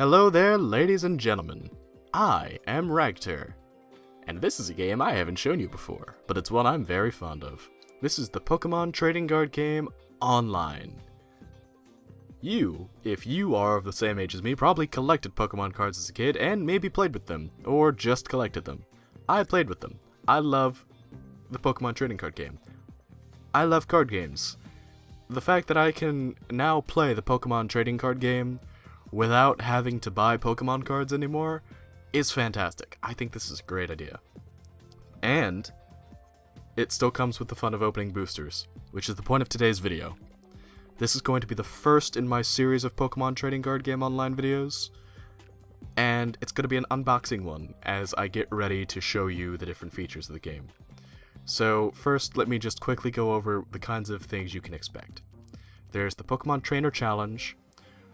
Hello there, ladies and gentlemen. I am Ragtter, and this is a game I haven't shown you before, but it's one I'm very fond of. This is the Pokemon Trading Card game online. You, if you are of the same age as me, probably collected Pokemon cards as a kid and maybe played with them, or just collected them. I played with them. I love the Pokemon Trading Card game. I love card games. The fact that I can now play the Pokemon Trading Card game without having to buy Pokemon cards anymore is fantastic. I think this is a great idea. And it still comes with the fun of opening boosters, which is the point of today's video. This is going to be the first in my series of Pokemon Trading Card Game Online videos, and it's going to be an unboxing one as I get ready to show you the different features of the game. So first, let me just quickly go over the kinds of things you can expect. There's the Pokemon Trainer Challenge,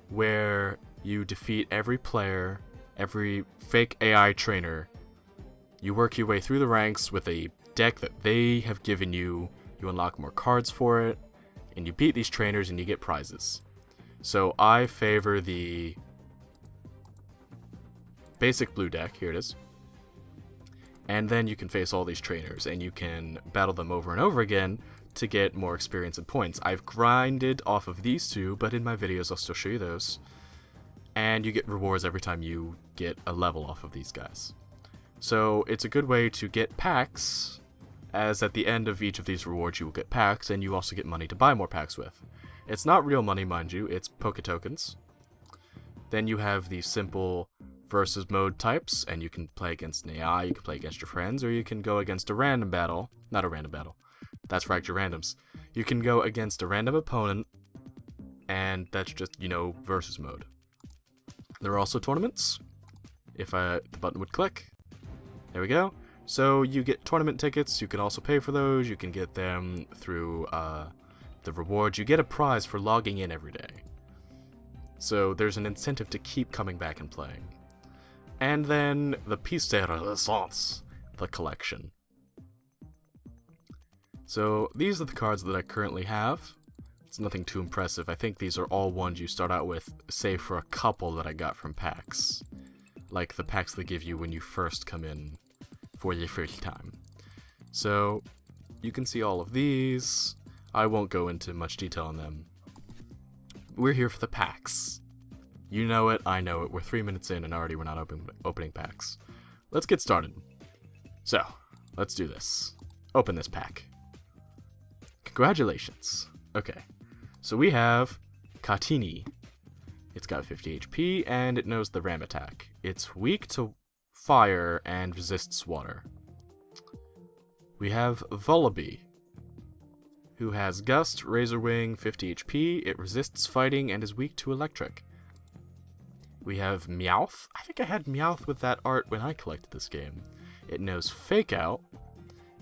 where you defeat every player, every fake AI trainer. You work your way through the ranks with a deck that they have given you, you unlock more cards for it, and you beat these trainers and you get prizes. So I favor the basic blue deck, here it is. And then you can face all these trainers and you can battle them over and over again to get more experience and points. I've grinded off of these two, but in my videos I'll still show you those. And you get rewards every time you get a level off of these guys. So it's a good way to get packs, as at the end of each of these rewards you will get packs, and you also get money to buy more packs with. It's not real money, mind you, it's Poke Tokens. Then you have the simple versus mode types, and you can play against an AI, you can play against your friends, or you can go against a random battle. Not a random battle. That's Ragtter Randoms. You can go against a random opponent, and that's just, you know, versus mode. There are also tournaments. If the button would click. There we go. So you get tournament tickets, you can also pay for those, you can get them through the rewards. You get a prize for logging in every day. So there's an incentive to keep coming back and playing. And then the piece de resistance, the collection. So these are the cards that I currently have. It's nothing too impressive. I think these are all ones you start out with, save for a couple that I got from packs. Like the packs they give you when you first come in for your first time. So you can see all of these. I won't go into much detail on them. We're here for the packs. You know it, I know it. We're 3 minutes in and already we're not opening packs. Let's get started. So, let's do this. Open this pack. Congratulations. Okay, so we have Katini. It's got 50 HP and it knows the Ram attack. It's weak to fire and resists water. We have Vullaby, who has Gust, Razor Wing, 50 HP, it resists fighting and is weak to electric. We have Meowth. I think I had Meowth with that art when I collected this game. It knows Fake Out,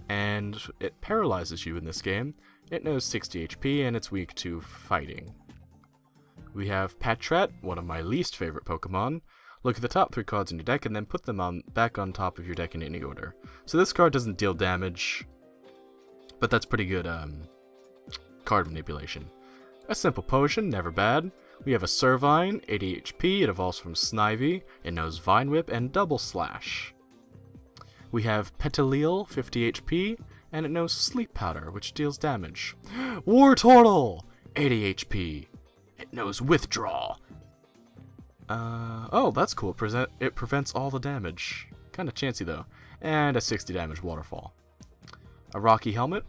and it paralyzes you in this game. It knows 60 HP, and it's weak to fighting. We have Patrat, one of my least favorite Pokemon. Look at the top 3 cards in your deck, and then put them back on top of your deck in any order. So this card doesn't deal damage, but that's pretty good card manipulation. A simple potion, never bad. We have a Servine, 80 HP, it evolves from Snivy, it knows Vine Whip and Double Slash. We have Petalil, 50 HP, and it knows Sleep Powder, which deals damage. Wartortle, 80 HP, it knows Withdraw. Oh, that's cool, it prevents all the damage. Kinda chancy though. And a 60 damage Waterfall. A Rocky Helmet.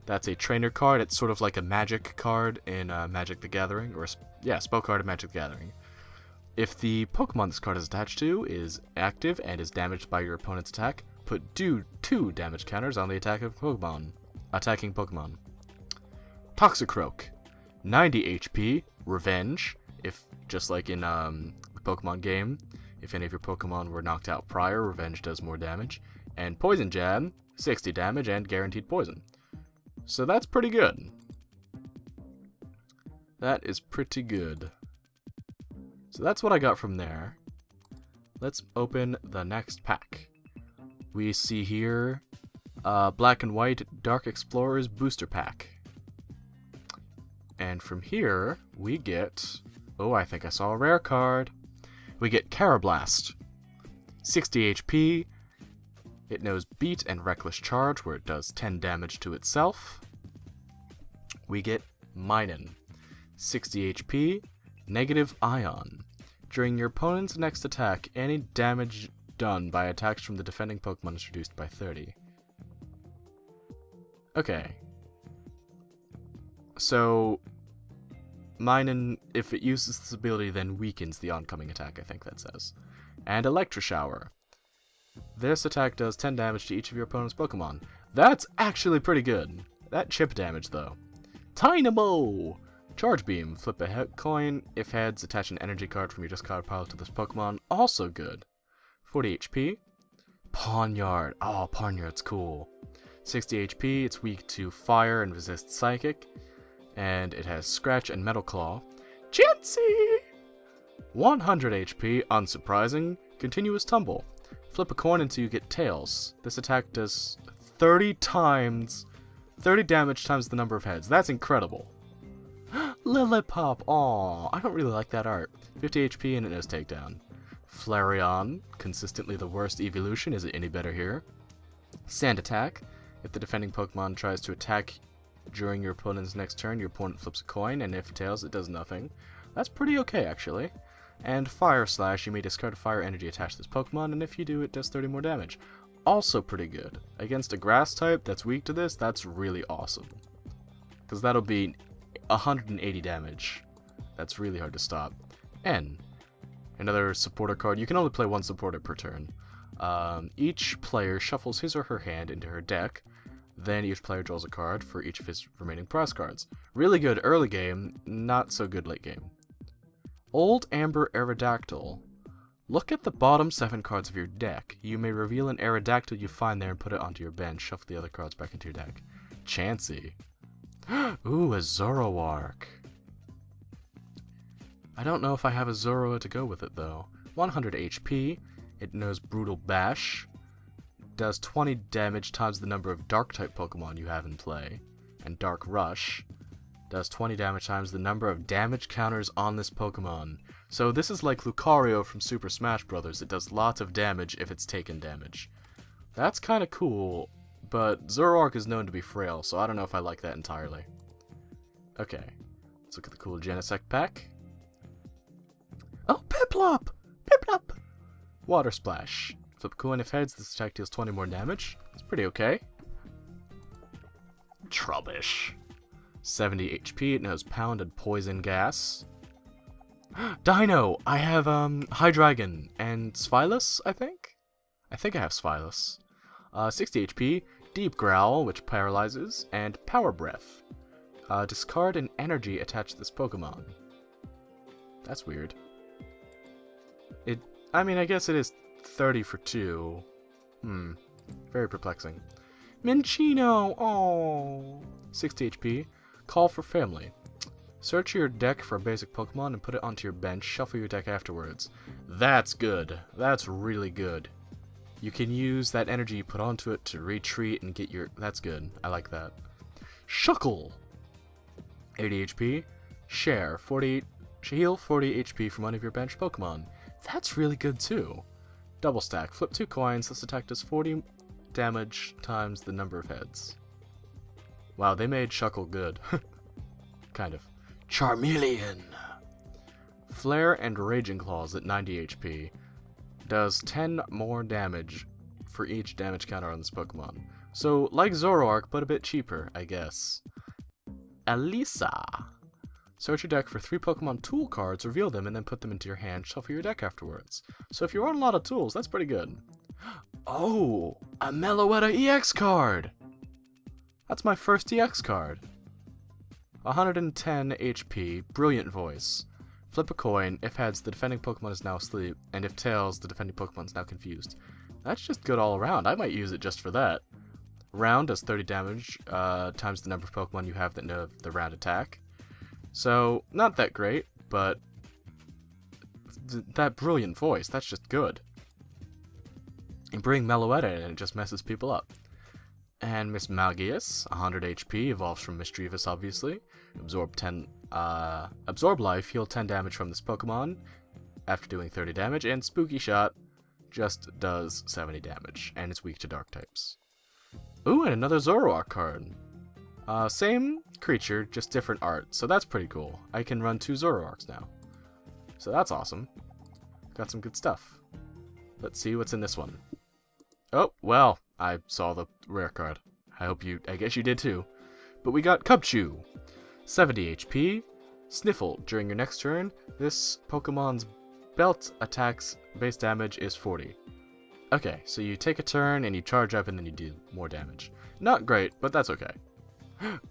That's a trainer card. It's sort of like a magic card in Magic the Gathering, or spell card in Magic the Gathering. If the Pokemon this card is attached to is active and is damaged by your opponent's attack, put 2 damage counters on the attacking Pokemon. Toxicroak, 90 HP, Revenge. If just like in the Pokemon game, if any of your Pokemon were knocked out prior, Revenge does more damage. And Poison Jab, 60 damage and guaranteed poison. So that's pretty good. That is pretty good. So that's what I got from there. Let's open the next pack. We see here Black and White Dark Explorers Booster Pack. And from here we get Oh, I think I saw a rare card. We get Carablast. 60 HP. It knows Beat and Reckless Charge, where it does 10 damage to itself. We get Minun. 60 HP. Negative Ion. During your opponent's next attack, any damage done by attacks from the defending Pokemon is reduced by 30. Okay. So, Minun, if it uses this ability, then weakens the oncoming attack, I think that says. And Electroshower. This attack does 10 damage to each of your opponent's Pokemon. That's actually pretty good. That chip damage, though. Dynamo! Charge Beam. Flip a coin. If heads, attach an energy card from your discard pile to this Pokemon. Also good. 40 HP. Pawniard. Oh, Pawniard's cool. 60 HP. It's weak to fire and resists psychic. And it has Scratch and Metal Claw. Chansey! 100 HP. Unsurprising. Continuous Tumble. Flip a coin until you get Tails. This attack does 30 damage times the number of heads. That's incredible. Lilipop. Aw, I don't really like that art. 50 HP and it knows Takedown. Flareon. Consistently the worst evolution. Is it any better here? Sand Attack. If the defending Pokemon tries to attack during your opponent's next turn, your opponent flips a coin, and if Tails, it does nothing. That's pretty okay, actually. And Fire Slash. You may discard a fire energy attached to this Pokemon, and if you do, it does 30 more damage. Also pretty good. Against a grass type that's weak to this, that's really awesome. Because that'll be 180 damage. That's really hard to stop. N. Another supporter card. You can only play one supporter per turn. Each player shuffles his or her hand into her deck. Then each player draws a card for each of his remaining prize cards. Really good early game, not so good late game. Old Amber Aerodactyl. Look at the bottom 7 cards of your deck. You may reveal an Aerodactyl you find there and put it onto your bench. Shuffle the other cards back into your deck. Chansey. Ooh, a Zoroark. I don't know if I have a Zoroa to go with it, though. 100 HP. It knows Brutal Bash. Does 20 damage times the number of Dark-type Pokemon you have in play. And Dark Rush. Does 20 damage times the number of damage counters on this Pokemon. So this is like Lucario from Super Smash Bros. It does lots of damage if it's taken damage. That's kind of cool, but Zoroark is known to be frail, so I don't know if I like that entirely. Okay, let's look at the cool Genesect pack. Oh, Piplup! Piplup! Water Splash. Flip a coin. If heads, this attack deals 20 more damage. It's pretty okay. Trubbish. 70 HP. It knows Pound and Poison Gas. Dino! I have, Hydreigon and Sphylos, I think? I think I have Sphylos. 60 HP. Deep Growl, which paralyzes, and Power Breath. Discard an energy attached to this Pokemon. That's weird. I mean, I guess it is 30 for 2. Very perplexing. Minccino! Oh, 60 HP. Call for Family. Search your deck for a basic Pokemon and put it onto your bench. Shuffle your deck afterwards. That's good. That's really good. You can use that energy you put onto it to retreat and get your... That's good. I like that. Shuckle! 80 HP. Share. Heal 40 HP from one of your bench Pokemon. That's really good too. Double stack. Flip 2 coins. This attack does 40 damage times the number of heads. Wow, they made Shuckle good. Kind of. Charmeleon! Flare and Raging Claws at 90 HP. Does 10 more damage for each damage counter on this Pokemon. So, like Zoroark, but a bit cheaper, I guess. Alisa! Search your deck for 3 Pokemon tool cards, reveal them, and then put them into your hand. Shuffle your deck afterwards. So if you run a lot of tools, that's pretty good. Oh! A Meloetta EX card! That's my first EX card. 110 HP, Brilliant Voice. Flip a coin. If heads, the defending Pokemon is now asleep, and if tails, the defending Pokemon is now confused. That's just good all around. I might use it just for that. Round does 30 damage, times the number of Pokemon you have that know the round attack. So, not that great, but that Brilliant Voice, that's just good. You bring Meloetta in and it just messes people up. And Miss Malgeus, 100 HP, evolves from Mischievous, obviously. Absorb Life, heal 10 damage from this Pokemon. after doing 30 damage, and Spooky Shot just does 70 damage, and it's weak to dark types. Ooh, and another Zoroark card. Same creature, just different art, so that's pretty cool. I can run 2 Zoroarks now. So that's awesome. Got some good stuff. Let's see what's in this one. Oh, well, I saw the rare card. I guess you did too. But we got Cubchoo. 70 HP. Sniffle. During your next turn, this Pokemon's belt attacks base damage is 40. Okay, so you take a turn and you charge up and then you do more damage. Not great, but that's okay.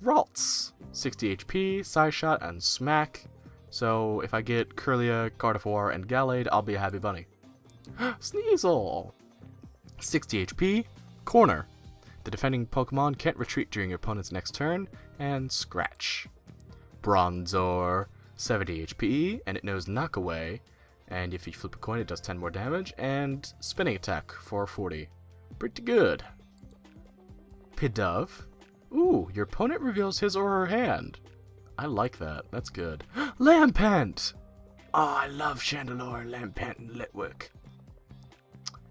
Ralts. 60 HP, Psyshot, and Smack. So if I get Kirlia, Gardevoir, and Gallade, I'll be a happy bunny. Sneasel. 60 HP, Corner. The defending Pokemon can't retreat during your opponent's next turn, and Scratch. Bronzor. 70 HP, and it knows Knock Away. And if you flip a coin, it does 10 more damage, and Spinning Attack for 40. Pretty good. Pidove. Ooh, your opponent reveals his or her hand. I like that. That's good. Lampent! Oh, I love Chandelure, Lampent, and Litwick.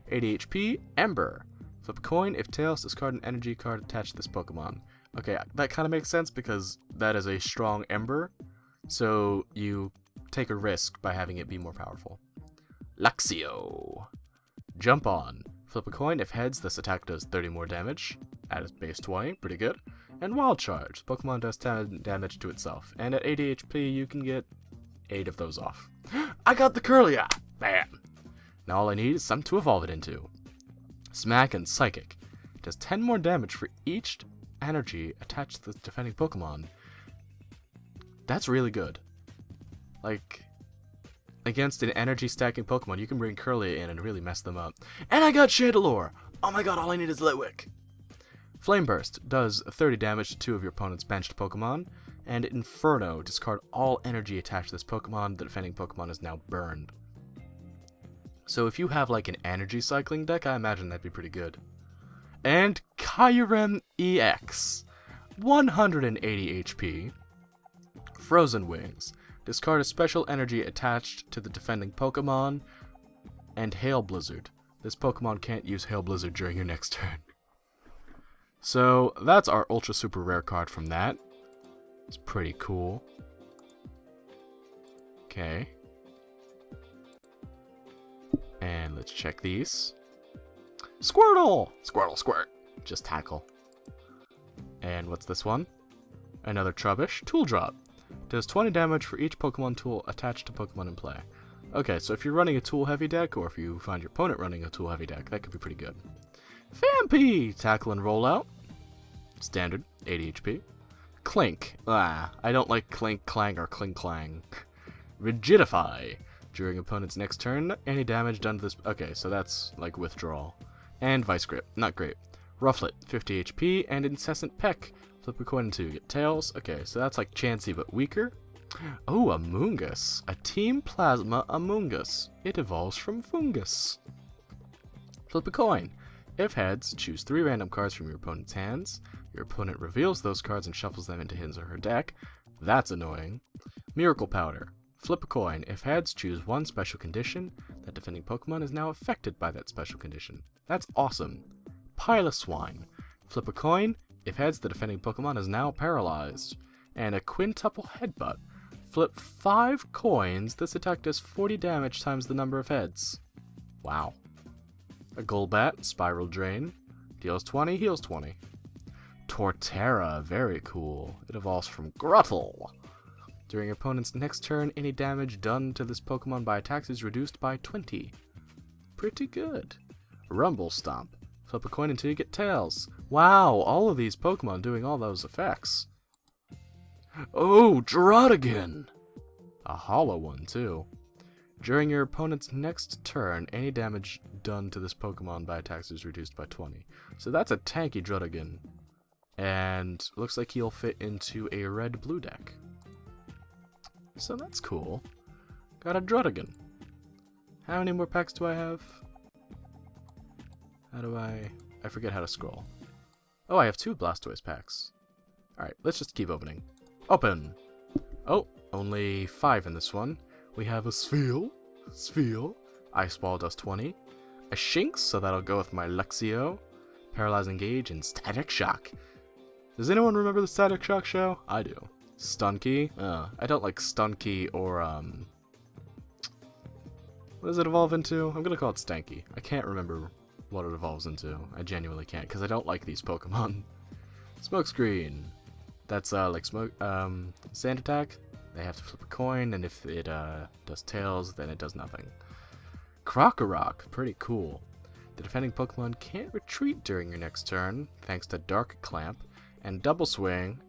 80 HP, Ember. Flip a coin. If tails, discard an energy card attached to this Pokemon. Okay, that kind of makes sense because that is a strong Ember, so you take a risk by having it be more powerful. Luxio. Jump on. Flip a coin. If heads, this attack does 30 more damage. At its base 20, pretty good. And Wild Charge. Pokemon does 10 damage to itself. And at 80 HP, you can get 8 of those off. I got the Kirlia! Bam! Now all I need is something to evolve it into. Smack and Psychic. Does 10 more damage for each energy attached to the defending Pokemon. That's really good. Like, against an energy stacking Pokemon, you can bring Kirlia in and really mess them up. And I got Chandelure! Oh my god, all I need is Litwick! Flame Burst does 30 damage to 2 of your opponent's benched Pokemon, and Inferno, discard all energy attached to this Pokemon. The defending Pokemon is now burned. So if you have like an energy cycling deck, I imagine that'd be pretty good. And Kyurem EX, 180 HP. Frozen Wings, discard a special energy attached to the defending Pokemon, and Hail Blizzard. This Pokemon can't use Hail Blizzard during your next turn. So that's our ultra super rare card from that. It's pretty cool. Okay. And let's check these. Squirtle! Squirtle, squirt. Just tackle. And what's this one? Another Trubbish. Tool Drop. Does 20 damage for each Pokemon tool attached to Pokemon in play. Okay, so if you're running a tool heavy deck, or if you find your opponent running a tool heavy deck, that could be pretty good. Phanpy! Tackle and roll out. Standard, 80 HP. Clink. I don't like Clink, Clang, or Clink Clang. Rigidify. During opponent's next turn, any damage done to this... Okay, so that's like withdrawal. And Vice Grip. Not great. Rufflet, 50 HP, and Incessant Peck. Flip a coin to get tails. Okay, so that's like Chansey, but weaker. Oh, Amoonguss. A Team Plasma Amoonguss. It evolves from Fungus. Flip a coin. If heads, choose 3 random cards from your opponent's hands. Your opponent reveals those cards and shuffles them into his or her deck. That's annoying. Miracle Powder. Flip a coin. If heads, choose 1 special condition. That defending Pokemon is now affected by that special condition. That's awesome. Piloswine. Flip a coin. If heads, the defending Pokemon is now paralyzed. And a Quintuple Headbutt. Flip 5 coins. This attack does 40 damage times the number of heads. Wow. A Golbat, Spiral Drain. Deals 20, heals 20. Torterra, very cool. It evolves from Gruttle. During your opponent's next turn, any damage done to this Pokemon by attacks is reduced by 20. Pretty good. Rumble Stomp. Flip a coin until you get tails. Wow, all of these Pokemon doing all those effects. Oh, Draudigan! A hollow one, too. During your opponent's next turn, any damage done to this Pokemon by attacks is reduced by 20. So that's a tanky Draudigan. And looks like he'll fit into a red-blue deck. So that's cool. Got a Draudigan. How many more packs do I have? How do I forget how to scroll. Oh, I have 2 Blastoise packs. Alright, let's just keep opening. Open! Oh, only 5 in this one. We have a Spheal, Spheal. Ice Ball does 20. A Shinx, so that'll go with my Luxio. Paralyzing Gauge and Static Shock. Does anyone remember the Static Shock show? I do. Stunky. I don't like Stunky or, what does it evolve into? I'm gonna call it Stanky. I can't remember what it evolves into. I genuinely can't, because I don't like these Pokemon. Smokescreen. That's, like, Sand Attack. They have to flip a coin, and if it, does Tails, then it does nothing. Krokorok. Pretty cool. The defending Pokemon can't retreat during your next turn, thanks to Dark Clamp, and Double Swing,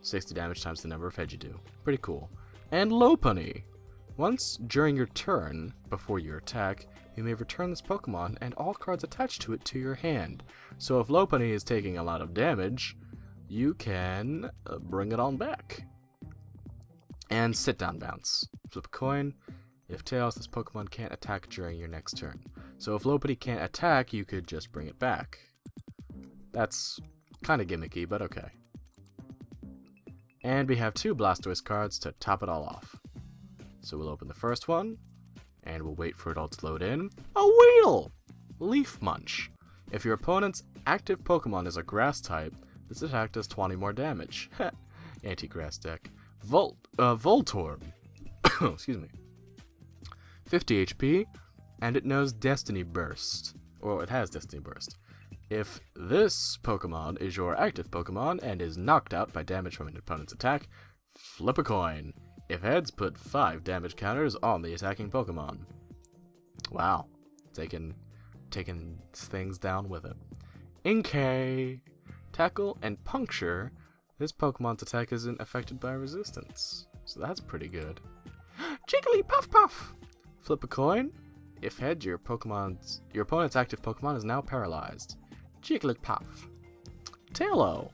60 damage times the number of heads you do. Pretty cool. And Lopunny. Once during your turn, before you attack, you may return this Pokemon and all cards attached to it to your hand. So if Lopunny is taking a lot of damage, you can bring it on back. And Sit Down Bounce. Flip a coin. If Tails, this Pokemon can't attack during your next turn. So if Lopunny can't attack, you could just bring it back. That's kind of gimmicky, but okay. And we have 2 Blastoise cards to top it all off. So we'll open the first one, and we'll wait for it all to load in. A Weedle! Leaf Munch. If your opponent's active Pokemon is a Grass type, this attack does 20 more damage. Anti-Grass deck. Voltorb. Excuse me. 50 HP, and it knows Destiny Burst. Or it has Destiny Burst. If this Pokemon is your active Pokemon and is knocked out by damage from an opponent's attack, flip a coin. If heads, put 5 damage counters on the attacking Pokemon. Wow. Taking things down with it. Inkay. Tackle and Puncture. This Pokemon's attack isn't affected by resistance. So that's pretty good. Jigglypuff! Flip a coin. If heads, your opponent's active Pokemon is now paralyzed. Jigglypuff. Tailo.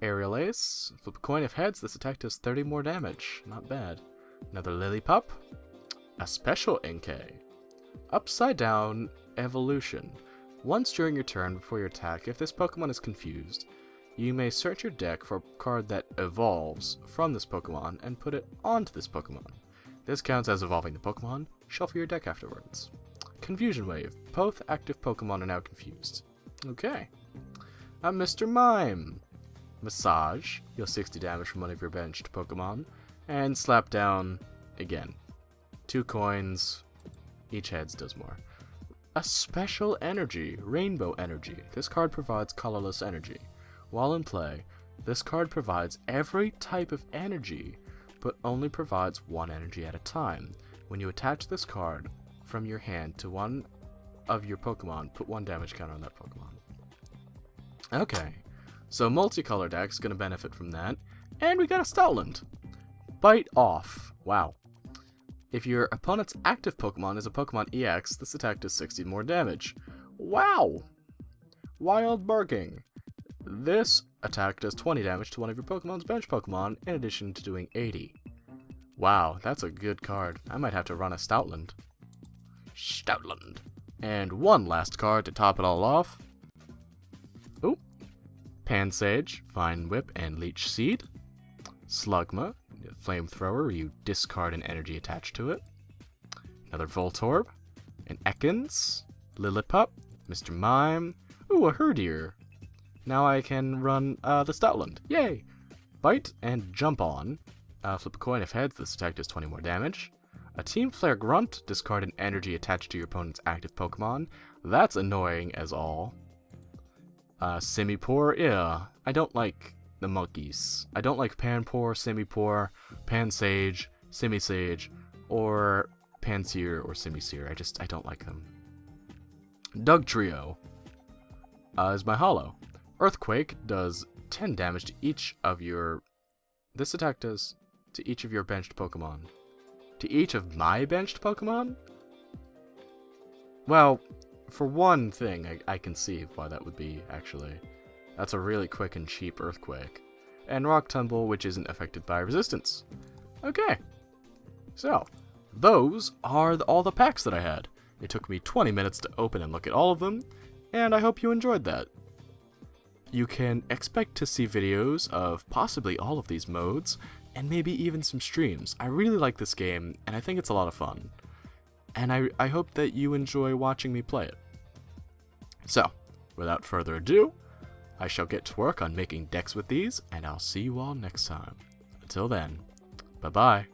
Aerial Ace. Flip a coin. If heads, this attack does 30 more damage. Not bad. Another Lillipup. A special Inkay. Upside Down Evolution. Once during your turn before your attack, if this Pokemon is confused, you may search your deck for a card that evolves from this Pokemon and put it onto this Pokemon. This counts as evolving the Pokemon. Shuffle your deck afterwards. Confusion Wave. Both active Pokemon are now confused. Okay. Mr. Mime. Massage. Deal 60 damage from one of your benched Pokemon. And Slap Down again. 2 coins. Each heads does more. A Special Energy. Rainbow Energy. This card provides colorless energy. While in play, this card provides every type of energy, but only provides 1 energy at a time. When you attach this card from your hand to one of your Pokemon, put 1 damage counter on that Pokemon. Okay, so multicolor deck's gonna benefit from that. And we got a Stoutland. Bite Off. Wow. If your opponent's active Pokemon is a Pokemon EX, this attack does 60 more damage. Wow! Wild Barking. This attack does 20 damage to one of your Pokemon's bench Pokemon, in addition to doing 80. Wow, that's a good card. I might have to run a Stoutland. Stoutland. And one last card to top it all off. Ooh. Pansage, Vine Whip, and Leech Seed. Slugma, Flamethrower, where you discard an energy attached to it. Another Voltorb. An Ekans. Lillipup. Mr. Mime. Ooh, a Herdier. Now I can run the Stoutland. Yay! Bite and Jump On. Flip a coin. If heads, this attack does 20 more damage. A Team Flare Grunt. Discard an energy attached to your opponent's active Pokemon. That's annoying as all. Simipour. Yeah, I don't like the monkeys. I don't like Panpour, Simipour, Pansage, Simisage, or Pansear or Simisear. I don't like them. Dugtrio is my holo. Earthquake does 10 damage to each of your... This attack does to each of your benched Pokemon. To each of my benched Pokemon? Well, for one thing, I can see why that would be, actually. That's a really quick and cheap Earthquake. And Rock Tumble, which isn't affected by resistance. Okay. So, those are all the packs that I had. It took me 20 minutes to open and look at all of them, and I hope you enjoyed that. You can expect to see videos of possibly all of these modes, and maybe even some streams. I really like this game, and I think it's a lot of fun. and I hope that you enjoy watching me play it. So, without further ado, I shall get to work on making decks with these, and I'll see you all next time. Until then, bye-bye.